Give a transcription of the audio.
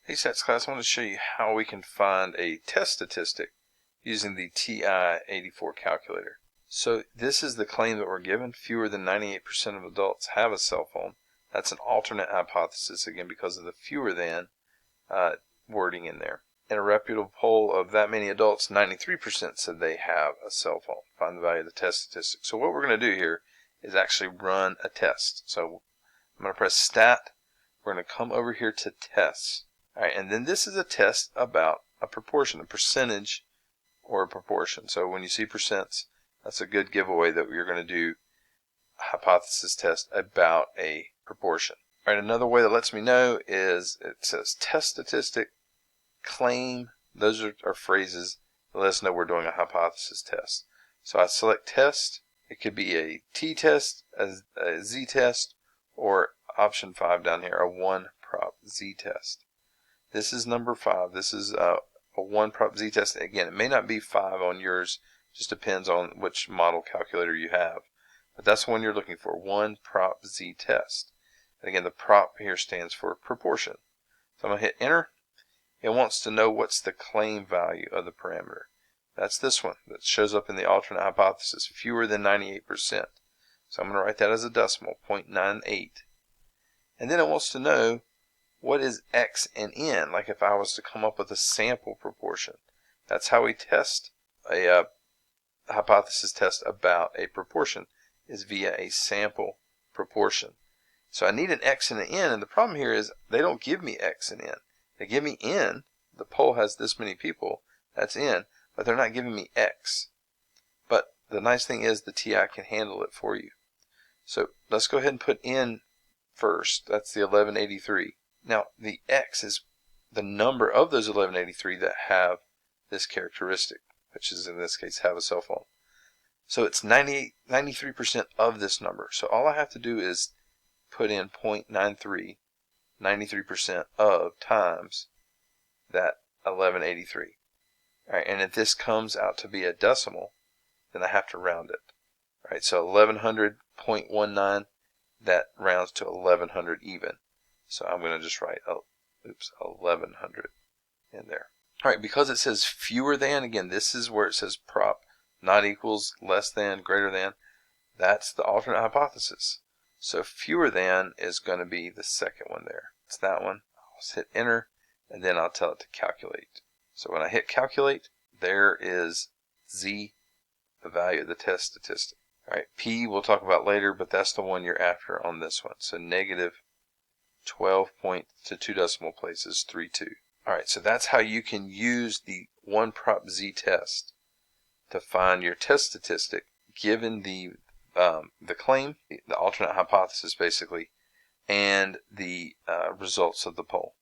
Hey Stats class, I want to show you how we can find a test statistic using the TI-84 calculator. So this is the claim that we're given. Fewer than 98% of adults have a cell phone. That's an alternate hypothesis, again, because of the fewer than wording in there. In a reputable poll of that many adults, 93% said they have a cell phone. Find the value of the test statistic. So what we're going to do here is actually run a test. So I'm going to press Stat. We're going to come over here to Tests. Alright, and then this is a test about a proportion, a percentage or a proportion. So when you see percents, that's a good giveaway that you're going to do a hypothesis test about a proportion. Alright, another way that lets me know is it says test statistic, claim. Those are phrases that let us know we're doing a hypothesis test. So I select test. It could be a t-test, a z-test, or option 5 down here, a 1-prop z-test. This is number 5. This is a 1-prop z-test. Again, it may not be 5 on yours. Just depends on which model calculator you have. But that's the one you're looking for, 1-prop z-test. And again, the prop here stands for proportion. So I'm going to hit enter. It wants to know what's the claim value of the parameter. That's this one that shows up in the alternate hypothesis, fewer than 98%. So I'm going to write that as a decimal, 0.98. And then it wants to know what is X and N, like if I was to come up with a sample proportion. That's how we test a hypothesis test about a proportion, is via a sample proportion. So I need an X and an N, and the problem here is they don't give me X and N. They give me N. The poll has this many people, that's N, but they're not giving me X. But the nice thing is the TI can handle it for you. So let's go ahead and put N first. That's the 1183. Now, the X is the number of those 1183 that have this characteristic, which is in this case have a cell phone. So it's 93% of this number. So all I have to do is put in 0.93, 93% of times that 1183. All right, and if this comes out to be a decimal, then I have to round it. All right, so 1100.19, that rounds to 1100 even. So I'm going to just write 1100 in there. All right, because it says fewer than, again, this is where it says prop, not equals, less than, greater than. That's the alternate hypothesis. So fewer than is going to be the second one there. It's that one. I'll hit enter, and then I'll tell it to calculate. So when I hit calculate, there is Z, the value of the test statistic. All right, P we'll talk about later, but that's the one you're after on this one. So negative 12 point to 2 decimal places, 32. Alright, so that's how you can use the 1-prop z-test to find your test statistic given the claim, the alternate hypothesis basically, and the results of the poll.